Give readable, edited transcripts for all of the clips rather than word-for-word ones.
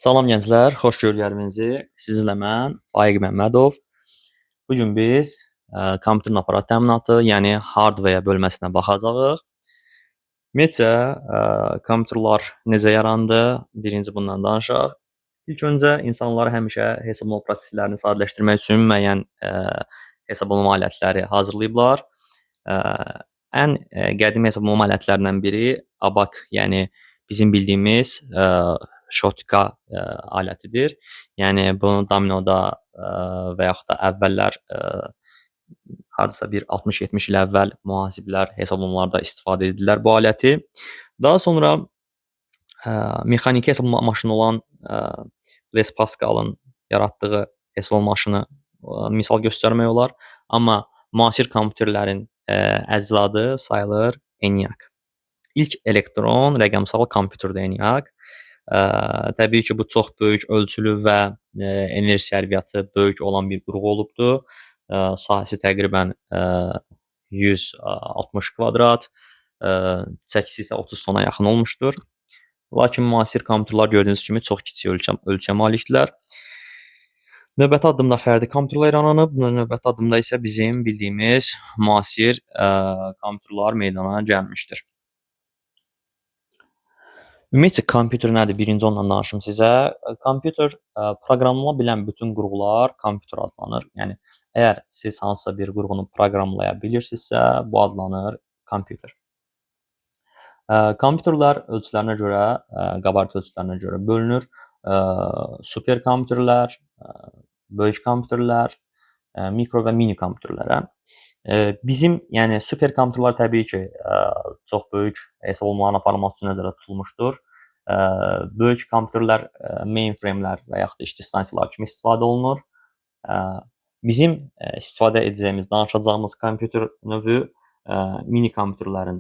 Salam gənclər, xoş gördüklərinizi. Sizinlə mən Faiq Məmmədov. Bu gün biz kompüterin aparat təminatı, yəni hardware bölməsinə baxacağıq. Ümumiyyətcə kompüterlər necə yarandı? Birinci bundan danışaq. İlk öncə insanlar həmişə hesablama proseslərini sadələşdirmək üçün müəyyən hesablama alətləri hazırlayıblar. Ə, ən qədim hesablama alətlərindən biri abak, yəni bizim bildiyimiz şotka alətidir. Yəni bunu dominoda və yaxud da əvvəllər hardasa bir 60-70 il əvvəl mühasiblər hesablamalarda istifadə edirlər bu aləti. Daha sonra mexaniki hesablama maşını olan Blaise Pascalın yaratdığı hesablama maşını misal göstərmək olar. Amma müasir kompüterlərin əcdadı sayılır ENIAC. İlk elektron rəqəmsal kompüterdir ENIAC. Təbii ki, bu çox böyük ölçülü və enerji sərfiyyatı böyük olan bir qurğu olubdur. Sahəsi təqribən 160 kvadrat, çəkisi isə 30 tona yaxın olmuşdur. Lakin müasir kompüterlər gördüyünüz kimi çox kiçik ölçəyə malikdirlər. Növbəti addımda fərdi kompüterlər yaranıb. Növbəti addımda isə bizim bildiyimiz müasir kompüterlər meydana gəlmişdir. Ümumiyyətcə kompüter nədir? Birinci ondan danışım sizə. Kompüter proqramlana bilən bütün qurğular kompüter adlanır. Yəni əgər siz hansısa bir qurğunu proqramlaya bilirsinizsə, bu adlanır kompüter. Kompüterlər ölçülərinə görə, qabarit ölçülərinə görə bölünür. Super kompüterlər, böyük kompüterlər, mikro və mini kompüterlərə. Bizim, yəni super kompüterlər təbii ki, çox böyük hesablamaların aparılması üçün nəzərdə tutulmuşdur. Böyük kompüterlər mainframelər və yaxud da işçi stansiyaları kimi istifadə olunur. Bizim istifadə edəcəyimiz, danışacağımız kompüter növü mini kompüterlərə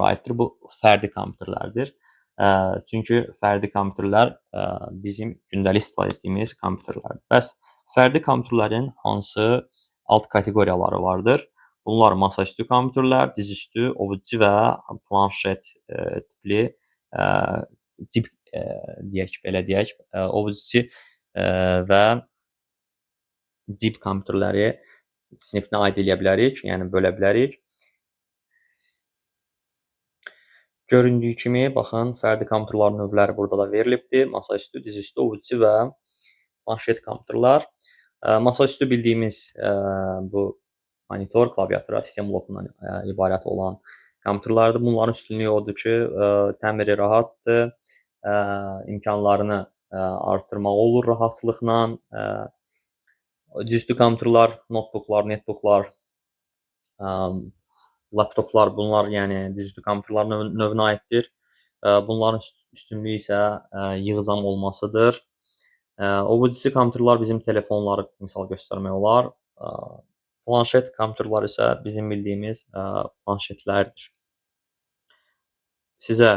aiddir. Bu fərdi kompüterlərdir. Çünki fərdi kompüterlər bizim gündəlik istifadə etdiyimiz kompüterlərdir. Bəs fərdi kompüterlərin hansı alt kateqoriyaları vardır? Bunlar masaüstü kompüterlər, dizüstü, ovucu və planşet tipli cip deyək, belə deyək, ovucu və cip kompüterləri sinifinə aid edə bilərik, yəni bölə bilərik. Göründüyü kimi, baxın, fərdi kompüterlərin növləri burada da verilibdir. Masaüstü, dizüstü, ovucu və planşet kompüterlər. Masaüstü bildiyimiz bu monitor, klaviatura, sistem blokundan ibarət olan kompüterlərdir. Bunların üstünlüyü odur ki, təmiri rahatdır, imkanlarını artırmaq olur rahatçılıqla. Dizüstü kompüterlər, notebooklar, netbooklar, laptoplar, bunlar yəni dizüstü kompüterlərin növünə aiddir. Bunların üstünlüyü isə yığcam olmasıdır. Ovucu kompüterlər bizim telefonları misal göstərmək olar. Planşet kompüterlər isə bizim bildiyimiz planşetlərdir. Sizə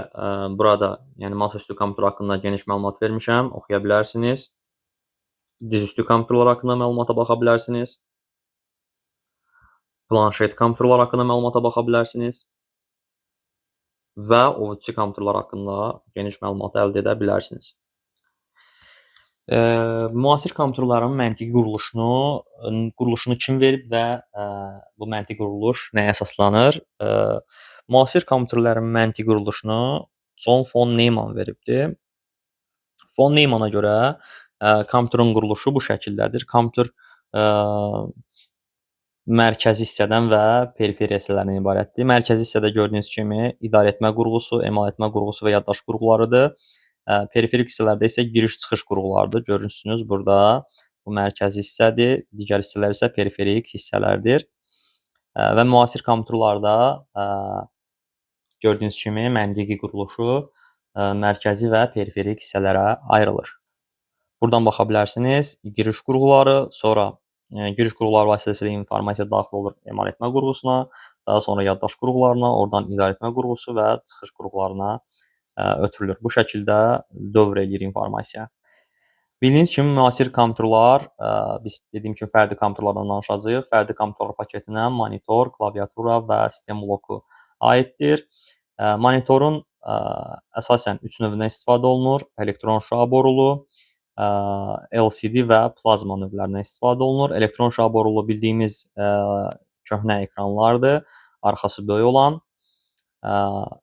burada yəni masaüstü kompüter haqqında geniş məlumat vermişəm, oxuya bilərsiniz. Dizüstü kompüterlər haqqında məlumata baxa bilərsiniz. Planşet kompüterlər haqqında məlumata baxa bilərsiniz və ovucu kompüterlər haqqında geniş məlumat əldə edə bilərsiniz. Müasir kompüterlərin məntiqi quruluşunu kim verib və bu məntiqi quruluş nəyə əsaslanır? Müasir kompüterlərin məntiqi quruluşunu John von Neumann veribdir. Von Neumana görə kompüterin quruluşu bu şəkildədir. Kompüter mərkəzi hissədən və periferiya hissələrindən ibarətdir. Mərkəzi hissədə gördüyünüz kimi idarəetmə qurğusu, emal-etmə qurğusu və yaddaş qurğularıdır. Periferik hissələrdə isə giriş-çıxış qurğularıdır. Görürsünüz burada bu mərkəzi hissədir, digər hissələr isə periferik hissələrdir. Və müasir kompüterlərdə gördüyünüz kimi məntiqi quruluşu mərkəzi və periferik hissələrə ayrılır. Buradan baxa bilərsiniz, giriş qurğuları, sonra giriş qurğuları vasitəsilə informasiya daxil olur emal-etmə qurğusuna, daha sonra yaddaş qurğularına, oradan idarəetmə qurğusu və çıxış qurğularına ötürülür. Bu şəkildə dövr edir informasiya. Bildiyiniz kimi, müasir kompüterlər, biz dediyim kimi fərdi kompüterlərdən danışacağıq. Fərdi kompüterlər paketinə monitor, klaviatura və sistem bloku aiddir. Monitorun əsasən 3 növündən istifadə olunur: elektron şüa borulu, LCD və plazma növlərindən istifadə olunur. Elektron şüa borulu bildiyimiz köhnə ekranlardır, arxası böyük olan.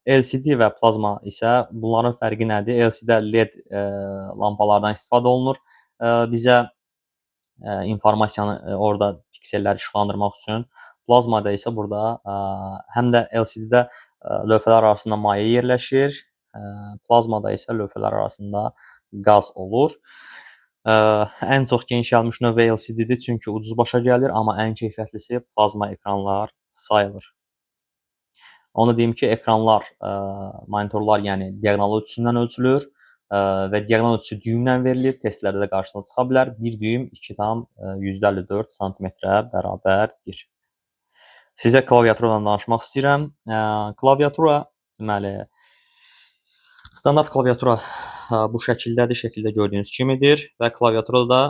LCD və plazma isə bunların fərqi nədir? LCD-də LED lampalardan istifadə olunur. Bizə informasiyanı orada pikselləri işıqlandırmaq üçün. Plazmada isə burada həm də LCD-də lövhələr arasında maye yerləşir, plazmada isə lövhələr arasında qaz olur. Ən çox geniş yayılmış növ LCD-dir, çünki ucuz başa gəlir, amma ən keyfiyyətlisi plazma ekranlar sayılır. Onu deyim ki, ekranlar, monitorlar, yəni diaqnal ölçüsündən ölçülür və diaqnal ölçüsü düyümlə verilir. Testlərdə də qarşınıza çıxa bilər. 1 düym 2,54 sm-ə bərabərdir. Sizə klaviaturadan danışmaq istəyirəm. Klaviatura, deməli, standart klaviatura bu şəkildədir. Şəkildə gördüyünüz kimidir və klaviaturada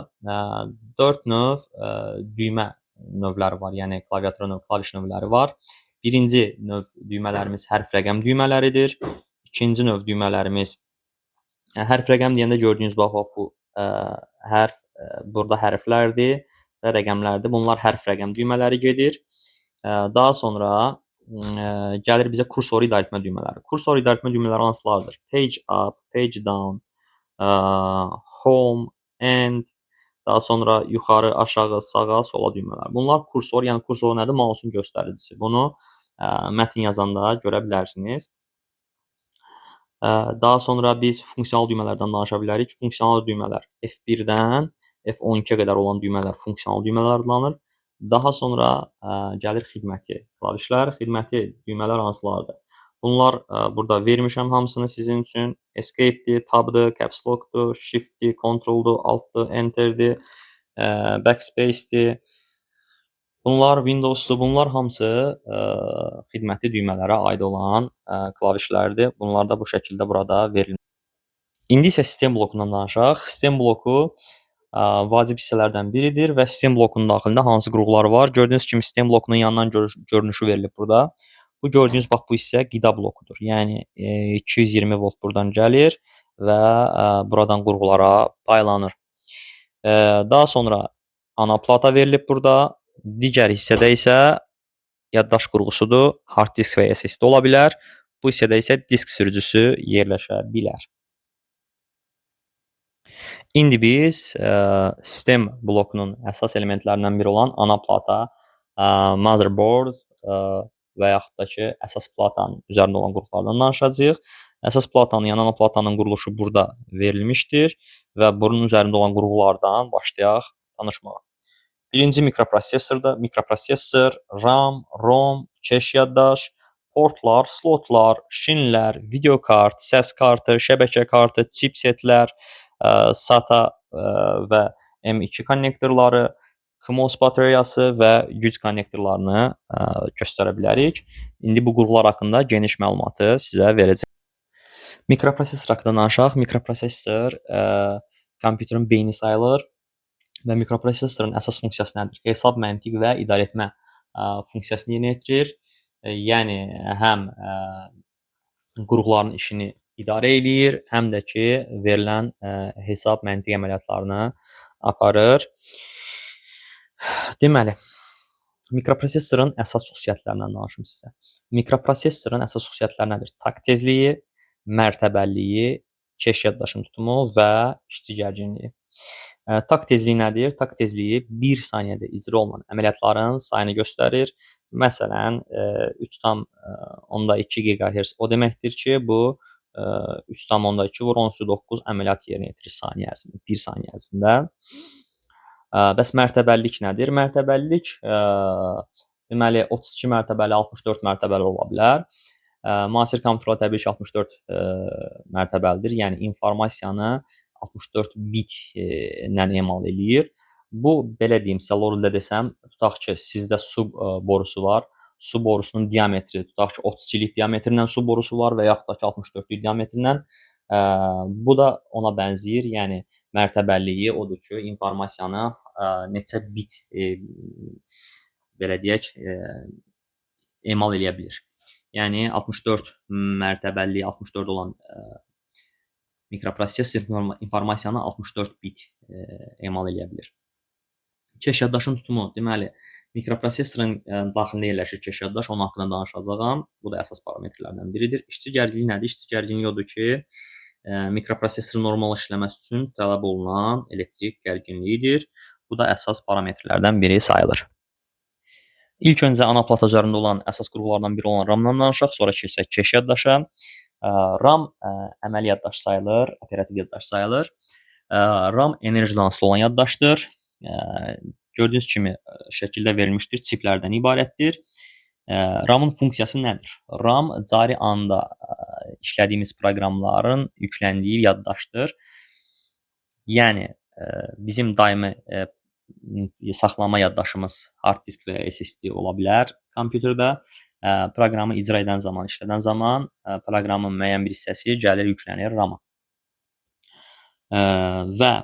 4 növ düymə növləri var, yəni klaviatura növ, klaviş növləri var. Birinci növ düymələrimiz hərf rəqəm düymələridir. İkinci növ düymələrimiz hərf rəqəm deyəndə gördüyünüz bax bu hərf burada hərflərdir və rəqəmlərdir. Bunlar hərf rəqəm düymələri gedir. Daha sonra gəlir bizə kursor idarəetmə düymələri. Kursor idarəetmə düymələri hansılardır? Page up, page down, home, end, daha sonra yuxarı, aşağı, sağa, sola düymələr. Bunlar kursor, yəni kursor nədir? Mouse'un göstəricisi. Bunu mətn yazanda görə bilərsiniz. Daha sonra biz funksional düymələrdən danışa bilərik. Funksional düymələr F1-dən F12-yə qədər olan düymələr funksional düymələr adlanır. Daha sonra gəlir xidməti klavişlər. Xidməti düymələr hansılardır? Bunlar burada vermişəm hamısını sizin üçün. Escape-dir, Tab-dır, Caps Lock-dur, Shift-dir, Control-dur, Alt-dır, Enter-dir, Backspace-dir. Bunlar Windows-dur. Bunlar hamısı xidməti düymələrə aid olan klavişlərdir. Bunlar da bu şəkildə burada verilir. İndi isə sistem blokundan danışaq. Sistem bloku vacib hissələrdən biridir və sistem blokunun daxilində hansı qurğuları var? Gördüyünüz kimi sistem blokunun yanından görünüşü verilib burada. Bu gördüyünüz bax bu hissə qida blokudur. Yəni 220 volt buradan gəlir və buradan qurğulara paylanır. Daha sonra ana plata verilib burada. Digər hissədə isə yaddaş qurğusudur. Hard disk və SSD ola bilər. Bu hissədə isə disk sürücüsü yerləşə bilər. İndi biz sistem blokunun əsas elementlərindən biri olan ana plata, motherboard və yaxud da ki, əsas platanın üzərində olan qurğulardan danışacağıq. Əsas platanın, yəni ana platanın quruluşu burada verilmişdir və bunun üzərində olan qurğulardan başlayaq danışmağa. Birinci mikroprosesordur. Mikroprosesor, RAM, ROM, cache yaddaş, portlar, slotlar, şinlər, video kart, səs kartı, şəbəkə kartı, chipsetlər, SATA və M2 konnektorları, CMOS bateriyası və güc konnektorlarını göstərə bilərik. İndi bu qurğular haqqında geniş məlumatı sizə verəcəm. Mikroprosesor haqqında danışaq. Mikroprosesor kompüterin beyni sayılır və mikroprosesorun əsas funksiyası nədir? Hesab, məntiq və idarəetmə funksiyasını yerinə yetirir. Yəni həm qurğuların işini idarə eləyir, həm də ki, verilən hesab, məntiq əməliyyatlarını aparır. Deməli, mikroprosesorun əsas xüsusiyyətlərindən danışım sizə. Mikroprosesorun əsas xüsusiyyətləri nədir? Takt tezliyi, mərtəbəliliyi, cache yaddaşın tutumu və işçi gərginliyi. Takt tezliyi nədir? Takt tezliyi 1 saniyədə icra olunan əməliyyatların sayını göstərir. Məsələn, 3,2 GHz o deməkdir ki, bu 3,2 vur 10^9 əməliyyat yerinə yetirir saniyə ərzində, 1 saniyə ərzində. Bəs mərtəbəlilik nədir? Mərtəbəlilik deməli 32 mərtəbəli, 64 mərtəbəli ola bilər. Müasir kompüterlər təbii ki, 64 mərtəbəlidir. Yəni informasiyanı 64 bitlə emal eləyir. Bu, belə deyim, sizə lorildə desəm, tutaq ki, sizdə su borusu var. Su borusunun diametri, tutaq ki, 32-lik diametrindən su borusu var və yaxud da ki, 64-lük diametrindən. Bu da ona bənzəyir. Yəni, mərtəbəliliyi odur ki, informasiyanı neçə bit, belə deyək, emal eləyə bilir. Yəni 64 mərtəbəli, 64 olan mikroprosesor informasiyanı 64 bit emal edə bilir. Keş yaddaşın tutumu, deməli, mikroprosesorun daxilində yerləşir keş yaddaş, onun haqqında danışacağam. Bu da əsas parametrlərdən biridir. İşçi gərginliyi nədir? İşçi gərginliyi odur ki, mikroprosesorun normal işləməsi üçün tələb olunan elektrik gərginliyidir. Bu da əsas parametrlərdən biri sayılır. İlk öncə ana plata üzərində olan əsas qurğulardan biri olan RAM-dan danışaq, sonra keçsək keş yaddaşa. RAM əməli yaddaş sayılır, operativ yaddaş sayılır. RAM enerjidən asılı olan yaddaşdır. Gördüyünüz kimi şəkildə verilmişdir, çiplərdən ibarətdir. RAM-ın funksiyası nədir? RAM cari anda işlədiyimiz proqramların yükləndiyi yaddaşdır. Yəni bizim daimi saxlama yaddaşımız hard disk və ya SSD ola bilər kompüterdə. Proqramı icra edən zaman, işlədən zaman proqramın müəyyən bir hissəsi gəlir yüklənir RAM-a. Və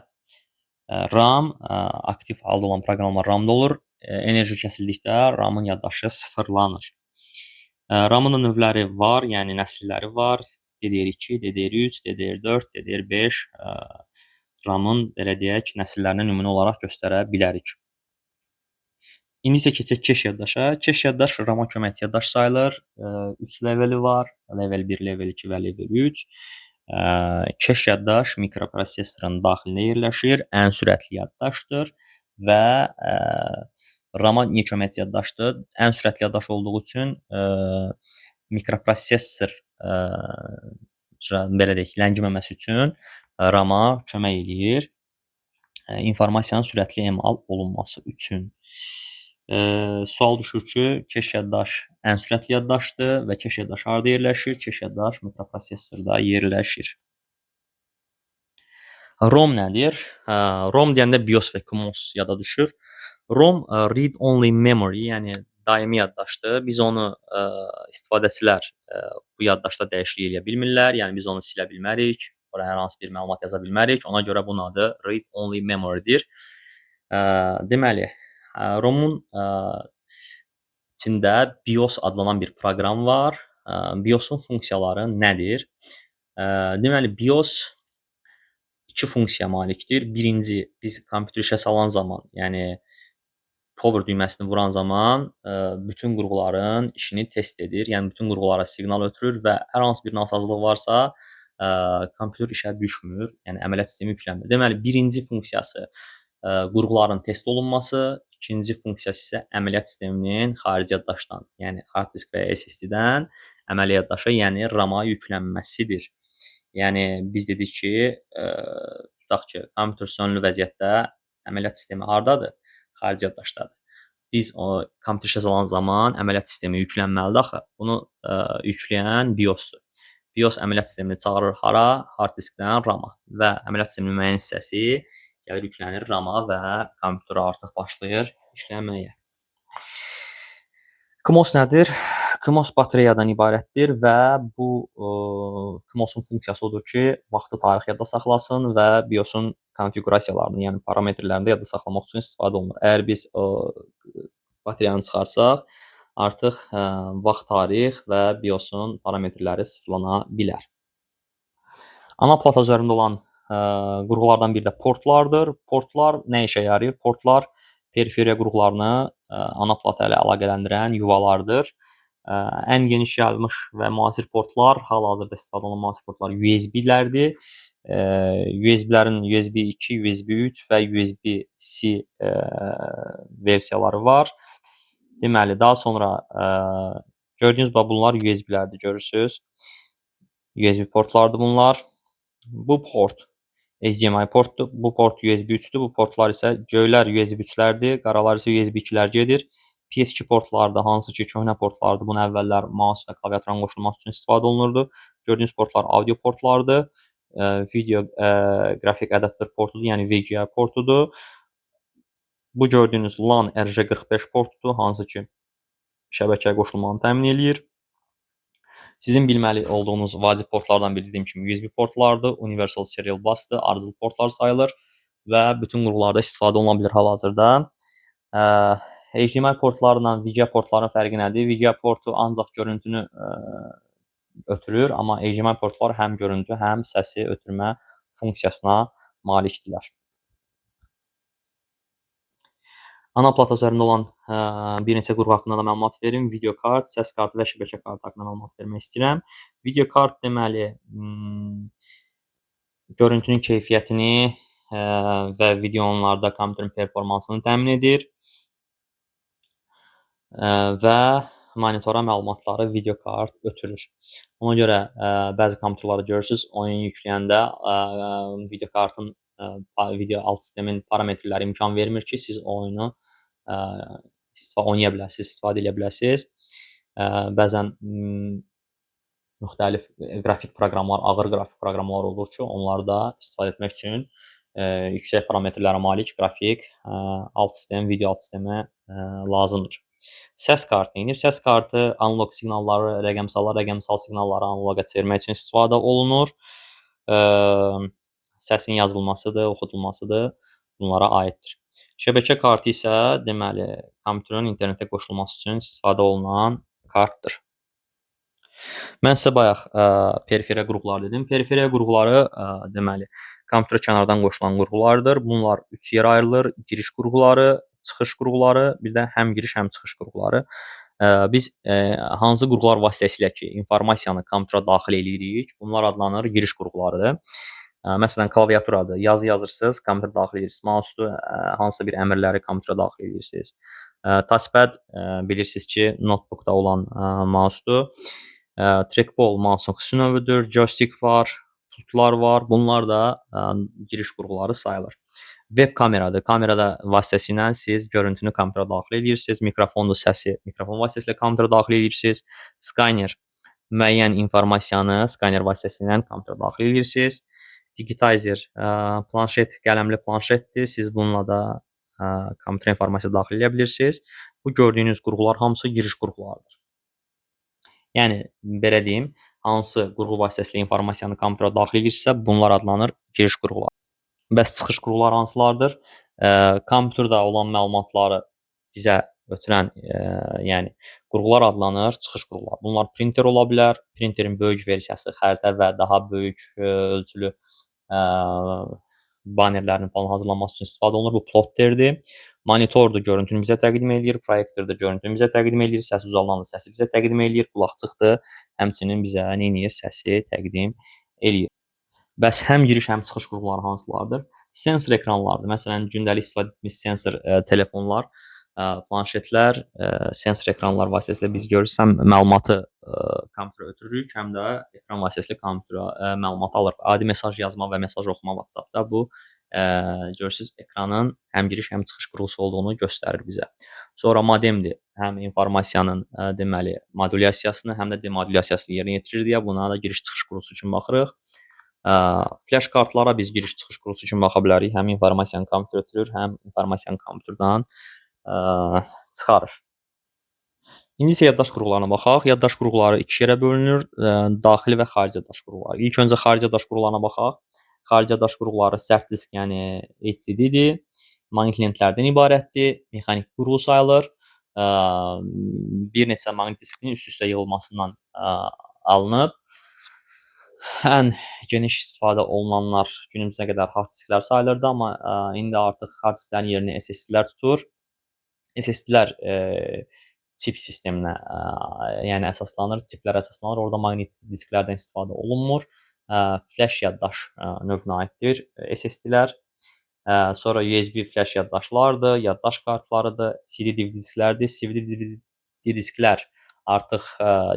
RAM aktiv halda olan proqramlar RAM-da olur. Enerji kəsildikdə RAM-ın yaddaşı sıfırlanır. RAM-ın da növləri var, yəni nəsilləri var. DDR2, DDR3, DDR4, DDR5 RAM-ın belə deyək, nəsillərini nümunə olaraq göstərə bilərik. İndi isə keçək keş yaddaşa. Keş yaddaş RAM-a köməkçi yaddaş sayılır. 3 leveli var. Level 1, level 2 və level 3. Keş yaddaş mikroprosesorun daxilində yerləşir. Ən sürətli yaddaşdır və RAM-a niyə köməkçi yaddaşdır? Ən sürətli yaddaş olduğu üçün mikroprosesor belə deyək, ləngiməməsi üçün RAM-a kömək eləyir. İnformasiyanın sürətli emal olunması üçün. Sual düşür ki, keş yaddaş ən sürətli yaddaşdır və keş yaddaş harada yerləşir? Keş yaddaş mikroprosesorda yerləşir. ROM nədir? ROM deyəndə BIOS və CMOS yada düşür. ROM read-only memory, yəni daimi yaddaşdır. Biz onu istifadəçilər bu yaddaşda dəyişiklik edə bilmirlər. Yəni biz onu silə bilmərik. Oraya hər hansı bir məlumat yaza bilmərik. Ona görə bunun adı read-only memory-dir. Deməli, ROM-un içində BIOS adlanan bir proqram var. BIOS-un funksiyaları nədir? Deməli, BIOS iki funksiya malikdir. Birinci, biz kompüteri işə salan zaman, yəni power düyməsini vuran zaman bütün qurğuların işini test edir. Yəni bütün qurğulara siqnal ötürür və hər hansı bir nasazlıq varsa kompüter işə düşmür. Yəni əməliyyat sistemi yüklənmir. Deməli, birinci funksiyası qurğuların test olunması, ikinci funksiyası isə əməliyyat sisteminin xarici yaddaşdan, yəni hard disk və ya SSD-dən əməliyyat yaddaşa, yəni RAM-a yüklənməsidir. Yəni biz dedik ki, tutaq ki, kompüter sönülü vəziyyətdə əməliyyat sistemi hardadır? Xarici yaddaşdadır. Biz o kompüter işə salan zaman əməliyyat sistemi yüklənməlidir axı. Bunu yükləyən BIOS-dur. BIOS əməliyyat sistemini çağırır hara? Hard diskdən RAM-a və əməliyyat sisteminin müəyyən hissəsi gəlir yüklənir RAM-a və kompüter artıq başlayır işləməyə. CMOS nədir? CMOS batareyadan ibarətdir və bu CMOS-un funksiyası odur ki, vaxtı tarix yadda saxlasın və BIOS-un konfiqurasiyalarını, yəni parametrlərini yadda saxlamaq üçün istifadə olunur. Əgər biz batareyanı çıxarsaq, artıq vaxt, tarix və BIOS-un parametrləri sıfırlana bilər. Ana plata üzərində olan qurğulardan biri də portlardır. Portlar nə işə yarayır? Portlar periferiya qurğularını ana plata ilə əlaqələndirən yuvalardır. Ən geniş yayılmış və müasir portlar, hal-hazırda istifadə olunan müasir portlar USB-lərdir. USB-lərin USB 2, USB 3 və USB-C versiyaları var. Deməli, daha sonra gördüyünüz bunlar USB-lərdir, görürsünüz. USB portlardır bunlar. Bu port HDMI portdur. Bu port USB 3-dür. Bu portlar isə göylər USB 3-lərdir, qaralar isə USB 2-lər gedir. PS2 portlardır, hansı ki, köhnə portlardır. Bunu əvvəllər mouse və klaviaturun qoşulması üçün istifadə olunurdu. Gördüyünüz portlar audio portlardır. Video qrafik adapter portudur, yəni VGA portudur. Bu gördüyünüz LAN RJ45 portudur, hansı ki, şəbəkəyə qoşulmanı təmin eləyir. Sizin bilməli olduğunuz vacib portlardan biri dediyim kimi USB portlardır, Universal Serial Bus'dır, ardıcıl portlar sayılır və bütün qurğularda istifadə oluna bilir hal-hazırda. HDMI portlarla VGA portların fərqi nədir? VGA portu ancaq görüntünü ötürür, amma HDMI portlar həm görüntü, həm səsi ötürmə funksiyasına malikdirlər. Ana plata üzərində olan bir neçə qurğu haqqında da məlumat verim. Video kart, səs kartı və şəbəkə kartı haqqında məlumat vermək istəyirəm. Video kart deməli, görüntünün keyfiyyətini və videolarda kompüterin performansını təmin edir və monitora məlumatları video kart ötürür. Ona görə bəzi kompüterləri görürsüz, oyun yükləyəndə video kartın video alt sistemin parametrləri imkan vermir ki, siz oyunu oynaya biləsiniz, istifadə edə biləsiniz. Bəzən müxtəlif qrafik proqramlar, ağır qrafik proqramlar olur ki, onları da istifadə etmək üçün yüksək parametrlərə malik qrafik alt sistem, video alt sistemi lazımdır. Səs kartı neynir? Səs kartı analog siqnalları, rəqəmsal siqnalları analoqa çevirmək üçün istifadə olunur. Səsin yazılmasıdır, oxudulmasıdır, bunlara aiddir. Şəbəkə kartı isə deməli, kompüterin internetə qoşulması üçün istifadə olunan kartdır. Mən sizə bayaq periferiya qurğuları dedim. Periferiya qurğuları deməli, kompüterə kənardan qoşulan qurğulardır. Bunlar 3 yerə ayrılır. Giriş qurğuları, çıxış qurğuları, bir də həm giriş, həm çıxış qurğuları. Biz hansı qurğular vasitəsilə ki, informasiyanı kompüterə daxil edirik, bunlar adlanır giriş qurğularıdır. Məsələn, klaviaturadır. Yazı yazırsınız, kompüterə daxil edirsiniz. Mousedur, hansısa bir əmrləri kompüterə daxil edirsiniz. Touchpad bilirsiniz ki, notebookda olan mousedur. Trackball mouse'un xüsusi növüdür. Joystick var, pultlar var. Bunlar da giriş qurğuları sayılır. Web kameradır. Kamerada vasitəsilə siz görüntünü kompüterə daxil edirsiniz. Mikrofondur, səsi mikrofon vasitəsilə kompüterə daxil edirsiniz. Skanner müəyyən informasiyanı skanner vasitəsilə kompüterə daxil edirsiniz. Digitizer planşet, qələmli planşetdir. Siz bununla da kompüterə informasiya daxil edə bilirsiniz. Bu gördüyünüz qurğular hamısı giriş qurğularıdır. Yəni, belə deyim, hansı qurğu vasitəsilə informasiyanı kompüterə daxil edirsə, bunlar adlanır giriş qurğuları. Bəs çıxış qurğuları hansılardır? Kompüterdə olan məlumatları bizə ötürən yəni qurğular adlanır çıxış qurğuları. Bunlar printer ola bilər, printerin böyük versiyası, xəritə və daha böyük ölçülü banerlərin falan hazırlanması üçün istifadə olunur. Bu plotterdir. Monitordur, görüntünü bizə təqdim eləyir. Proyektordur, görüntünü bizə təqdim eləyir. Səs uzalandır, səsi bizə təqdim eləyir. Qulaqçıqdır, həmçinin bizə neyniyir? Səsi təqdim eləyir. Bəs həm giriş, həm çıxış qurğuları hansılardır? Sensor ekranlardır. Məsələn, gündəlik istifadə etdiyimiz sensor telefonlar, planşetlər, sensor ekranlar vasitəsilə biz görürük, həm məlumatı kompüterə ötürürük, həm də ekran vasitəsilə kompüterə məlumat alırıq. Adi mesaj yazma və mesaj oxuma WhatsApp-da bu görürsüz ekranın həm giriş, həm çıxış qurğusu olduğunu göstərir bizə. Sonra modemdir. Həm informasiyanın deməli modulyasiyasını, həm də demodulyasiyasını yerinə yetirir deyə buna da giriş-çıxış qurğusu üçün baxırıq. Flash kartlara biz giriş-çıxış qurğusu üçün baxa bilərik. Həm informasiyanı kompüterə ötürür, həm informasiyanı kompüterdən çıxarır. İndi isə yaddaş qurğularına baxaq. Yaddaş qurğuları 2 yerə bölünür. Daxili və xarici yaddaş qurğuları. İlk öncə xarici yaddaş qurğularına baxaq. Xarici yaddaş qurğuları sərt disk, yəni HDD-dir. Maqnit lentlərdən ibarətdir. Mexaniki qurğu sayılır. Bir neçə maqnit diskin üst-üstə yığılmasından alınıb. Ən geniş istifadə olunanlar günümüzə qədər hard disklər sayılırdı, amma indi artıq hard disklərin yerini SSD-lər tutur. SSD-lər çip sisteminə yəni əsaslanır, çiplərə əsaslanır. Orada maqnit disklərdən istifadə olunmur. Flash yaddaş növünə aiddir SSD-lər. Sonra USB flash yaddaşlardır, yaddaş kartlarıdır, CD-DVD disklərdir. CD-DVD disklər artıq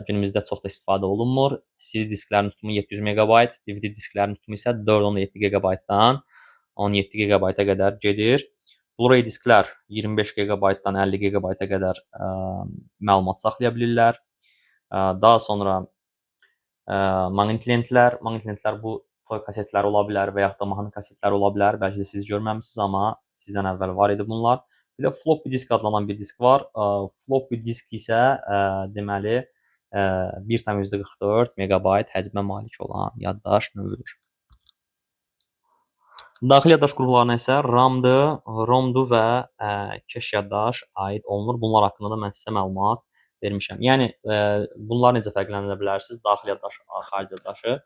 günümüzdə çox da istifadə olunmur. CD disklərin tutumu 700 MB, DVD disklərin tutumu isə 4.7 GB-dan 17 GB-a qədər gedir. Blu-ray disklər 25 GB-dan 50 GB-a qədər məlumat saxlaya bilirlər. Daha sonra maqnit lentlər bu toy kasetlər ola bilər və yaxud da mahnı kasetlər ola bilər. Bəlkə də siz görməmisiniz, amma sizdən əvvəl var idi bunlar. Bir də floppy disk adlanan bir disk var. Floppy disk isə deməli 1,44 MB həcmə malik olan yaddaş növüdür. Daxili yaddaş qruplarına isə RAM-dır, ROM-dur və cache yaddaş aid olunur. Bunlar haqqında da mən sizə məlumat vermişəm. Yəni bunları necə fərqləndirə bilərsiniz? Daxili yaddaş, xarici yaddaşı.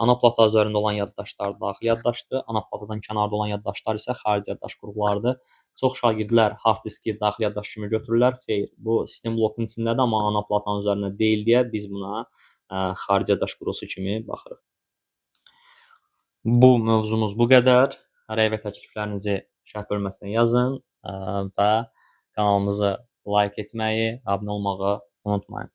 Ana plata üzərində olan yaddaşlar daxili yaddaşdır. Ana platadan kənarda olan yaddaşlar isə xarici yaddaş qruplarıdır. Çox şagirdlər hard diski daxili yaddaş kimi götürürlər. Xeyr, bu sistem blokun içindədir, amma ana platanın üzərində deyil deyə biz buna xarici yaddaş qrupu kimi baxırıq. Bu mövzumuz bu qədər. Rəy və təkliflərinizi şərh bölməsinə yazın və kanalımızı like etməyi, abunə olmağı unutmayın.